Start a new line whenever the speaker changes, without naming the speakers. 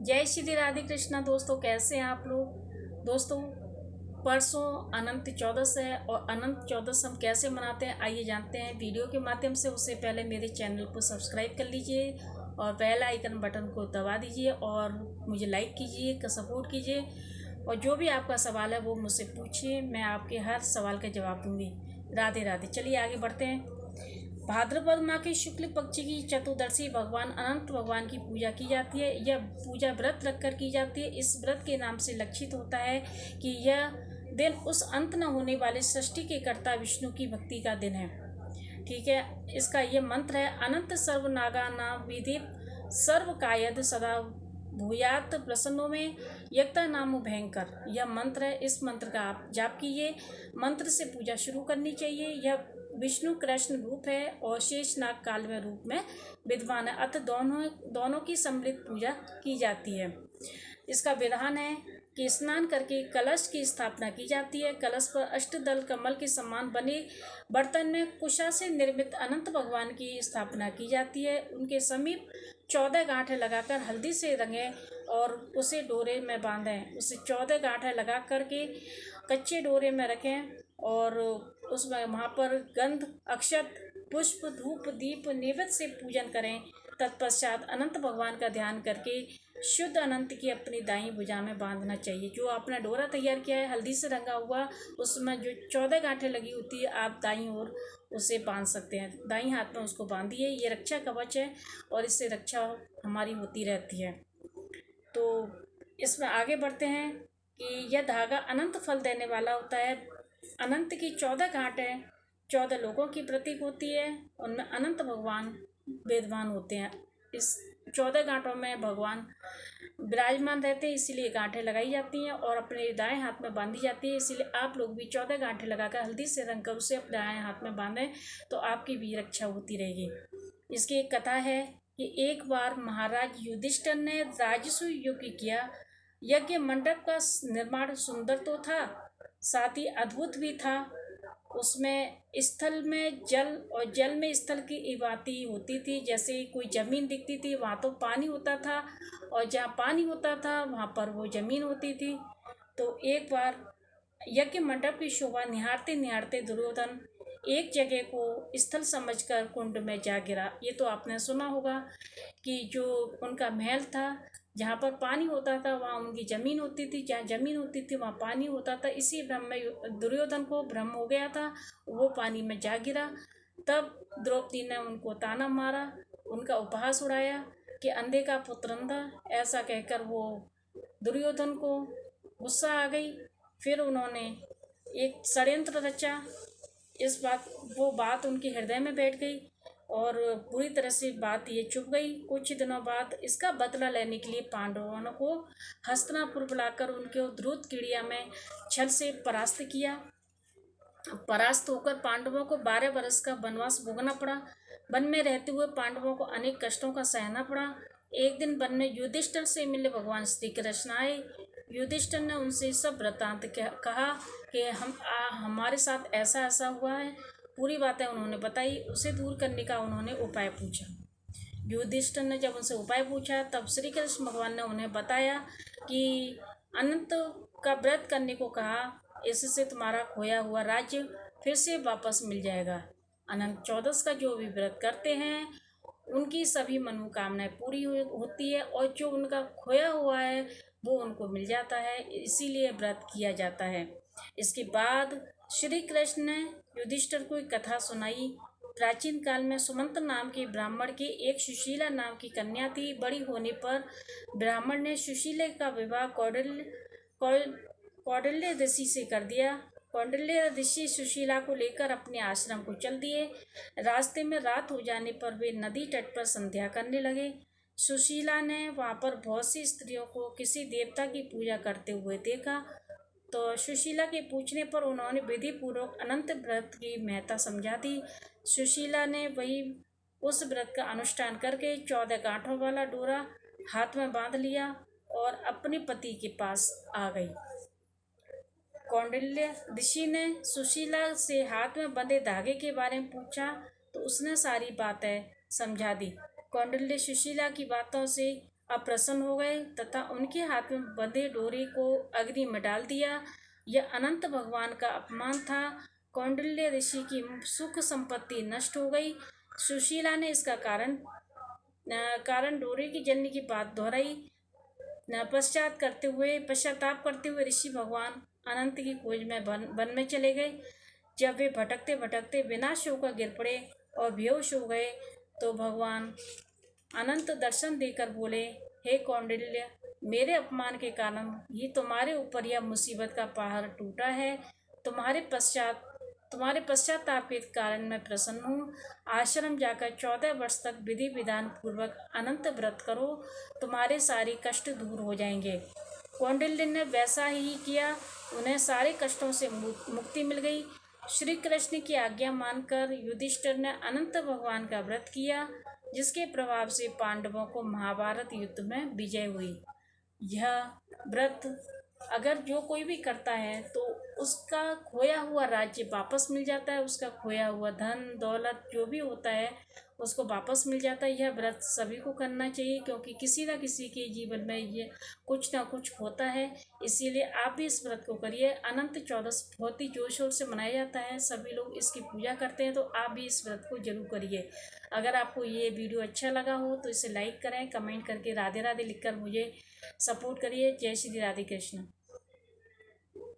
जय श्री राधे कृष्णा। दोस्तों, कैसे हैं आप लोग। दोस्तों, परसों अनंत चौदस है और अनंत चौदस हम कैसे मनाते हैं आइए जानते हैं वीडियो के माध्यम से। उससे पहले मेरे चैनल को सब्सक्राइब कर लीजिए और बेल आइकन बटन को दबा दीजिए और मुझे लाइक कीजिए, का सपोर्ट कीजिए। और जो भी आपका सवाल है वो मुझसे पूछिए, मैं आपके हर सवाल का जवाब दूंगी। राधे राधे। चलिए आगे बढ़ते हैं। भाद्रपद माह के शुक्ल पक्ष की चतुर्दशी भगवान अनंत भगवान की पूजा की जाती है। यह पूजा व्रत रखकर की जाती है। इस व्रत के नाम से लक्षित होता है कि यह दिन उस अंत न होने वाले सृष्टि के कर्ता विष्णु की भक्ति का दिन है। ठीक है, इसका ये मंत्र है, अनंत सर्व नागा नाम विधि सर्व कायद सदा भूयात प्रसन्नों में यक्ता नाम भयंकर। यह मंत्र है, इस मंत्र का आप जाप कीजिए। मंत्र से पूजा शुरू करनी चाहिए। यह विष्णु कृष्ण रूप है और शेष नाग काल में रूप में विद्वान है, अतः दोनों की सम्मिलित पूजा की जाती है। इसका विधान है कि स्नान करके कलश की स्थापना की जाती है। कलश पर अष्टदल कमल के समान बने बर्तन में कुशा से निर्मित अनंत भगवान की स्थापना की जाती है। उनके समीप 14 गांठें लगाकर हल्दी से रंगें और उसे डोरे में बांधें। उसे 14 गांठें लगा करके कच्चे डोरे में रखें और उसमें वहाँ पर गंध अक्षत पुष्प धूप दीप नैवेद्य से पूजन करें। तत्पश्चात अनंत भगवान का ध्यान करके शुद्ध अनंत की अपनी दाईं भुजा में बांधना चाहिए। जो आपने डोरा तैयार किया है हल्दी से रंगा हुआ, उसमें जो 14 गांठें लगी होती है आप दाईं ओर उसे बांध सकते हैं। दाईं हाथ में उसको बांधिए। ये रक्षा कवच है और इससे रक्षा हमारी होती रहती है। तो इसमें आगे बढ़ते हैं कि यह धागा अनंत फल देने वाला होता है। अनंत की 14 गांठें 14 लोगों की प्रतीक होती है। उनमें अनंत भगवान विद्वान होते हैं। इस 14 गांठों में भगवान विराजमान रहते हैं, इसीलिए गांठें लगाई जाती हैं और अपने दाएं हाथ में बांधी जाती है। इसीलिए आप लोग भी 14 गांठें लगाकर हल्दी से रंग कर उसे अपने दाएं हाथ में बांधें तो आपकी भी रक्षा होती रहेगी। इसकी एक कथा है कि एक बार महाराज युधिष्ठिर ने राजसूय यज्ञ किया। यज्ञ मंडप का निर्माण सुंदर तो था, साथ ही अद्भुत भी था। उसमें स्थल में जल और जल में स्थल की भांति होती थी। जैसे कोई जमीन दिखती थी वहाँ तो पानी होता था और जहाँ पानी होता था वहाँ पर वो जमीन होती थी। तो एक बार यज्ञ मंडप की शोभा निहारते निहारते दुर्योधन एक जगह को स्थल समझकर कुंड में जा गिरा। ये तो आपने सुना होगा कि जो उनका महल था जहाँ पर पानी होता था वहाँ उनकी ज़मीन होती थी, जहाँ ज़मीन होती थी वहाँ पानी होता था। इसी भ्रम में दुर्योधन को भ्रम हो गया था, वो पानी में जा गिरा। तब द्रौपदी ने उनको ताना मारा, उनका उपहास उड़ाया कि अंधे का पुत्र अंधा, ऐसा कहकर वो दुर्योधन को गुस्सा आ गई। फिर उन्होंने एक षड्यंत्र रचा। वो बात उनके हृदय में बैठ गई और पूरी तरह से बात ये चुप गई। कुछ दिनों बाद इसका बदला लेने के लिए पांडवों को हस्तिनापुर बुलाकर उनके द्रुत क्रीड़ा में छल से परास्त किया। परास्त होकर पांडवों को 12 वर्ष का वनवास भोगना पड़ा। वन में रहते हुए पांडवों को अनेक कष्टों का सहना पड़ा। एक दिन वन में युधिष्ठिर से मिले भगवान श्री कृष्ण आए। युधिष्ठिर ने उनसे सब वृत्तांत कहा कि हमारे साथ ऐसा ऐसा हुआ है। पूरी बातें उन्होंने बताई। उसे दूर करने का उन्होंने उपाय पूछा। युधिष्ठिर ने जब उनसे उपाय पूछा तब श्री कृष्ण भगवान ने उन्हें बताया कि अनंत का व्रत करने को कहा, इससे तुम्हारा खोया हुआ राज्य फिर से वापस मिल जाएगा। अनंत चौदस का जो भी व्रत करते हैं उनकी सभी मनोकामनाएं पूरी होती है और जो उनका खोया हुआ है वो उनको मिल जाता है, इसीलिए व्रत किया जाता है। इसके बाद श्री कृष्ण ने युधिष्ठिर को एक कथा सुनाई। प्राचीन काल में सुमंत नाम के ब्राह्मण की एक सुशीला नाम की कन्या थी। बड़ी होने पर ब्राह्मण ने सुशीला का विवाह कौंडिल्य ऋषि से कर दिया। कौंडिल्य ऋषि सुशीला को लेकर अपने आश्रम को चल दिए। रास्ते में रात हो जाने पर वे नदी तट पर संध्या करने लगे। सुशीला ने वहाँ पर बहुत सी स्त्रियों को किसी देवता की पूजा करते हुए देखा। तो सुशीला के पूछने पर उन्होंने विधि पूर्वक अनंत व्रत की महत्ता समझा दी। सुशीला ने वही उस व्रत का अनुष्ठान करके 14 गांठों वाला डोरा हाथ में बांध लिया और अपने पति के पास आ गई। कौंडिल्य ऋषि ने सुशीला से हाथ में बंधे धागे के बारे में पूछा तो उसने सारी बातें समझा दी। कौंडिल्य सुशीला की बातों से अप्रसन्न हो गए तथा उनके हाथ में बंधे डोरी को अग्नि में डाल दिया। यह अनंत भगवान का अपमान था। कौंडिल्य ऋषि की सुख संपत्ति नष्ट हो गई। सुशीला ने इसका कारण डोरी की जलने की बात दोहराई। पश्चाताप करते हुए ऋषि भगवान अनंत की खोज में वन में चले गए। जब वे भटकते भटकते विनाश होकर गिर पड़े और बेहोश हो गए तो भगवान अनंत दर्शन देकर बोले, हे कौंडिल्य, मेरे अपमान के कारण ही तुम्हारे ऊपर यह मुसीबत का पहाड़ टूटा है। तुम्हारे पश्चाताप के कारण मैं प्रसन्न हूँ। आश्रम जाकर 14 वर्ष तक विधि विधान पूर्वक अनंत व्रत करो, तुम्हारे सारे कष्ट दूर हो जाएंगे। कौंडिल्य ने वैसा ही किया। उन्हें सारे कष्टों से मुक्ति मिल गई। श्री कृष्ण की आज्ञा मानकर युधिष्ठिर ने अनंत भगवान का व्रत किया, जिसके प्रभाव से पांडवों को महाभारत युद्ध में विजय हुई। यह व्रत अगर जो कोई भी करता है तो उसका खोया हुआ राज्य वापस मिल जाता है, उसका खोया हुआ धन दौलत जो भी होता है उसको वापस मिल जाता है। यह व्रत सभी को करना चाहिए, क्योंकि किसी न किसी के जीवन में ये कुछ ना कुछ होता है। इसीलिए आप भी इस व्रत को करिए। अनंत चौदस बहुत ही जोर शोर से मनाया जाता है, सभी लोग इसकी पूजा करते हैं, तो आप भी इस व्रत को जरूर करिए। अगर आपको ये वीडियो अच्छा लगा हो तो इसे लाइक करें, कमेंट करके राधे राधे लिखकर मुझे सपोर्ट करिए। जय श्री राधे कृष्ण।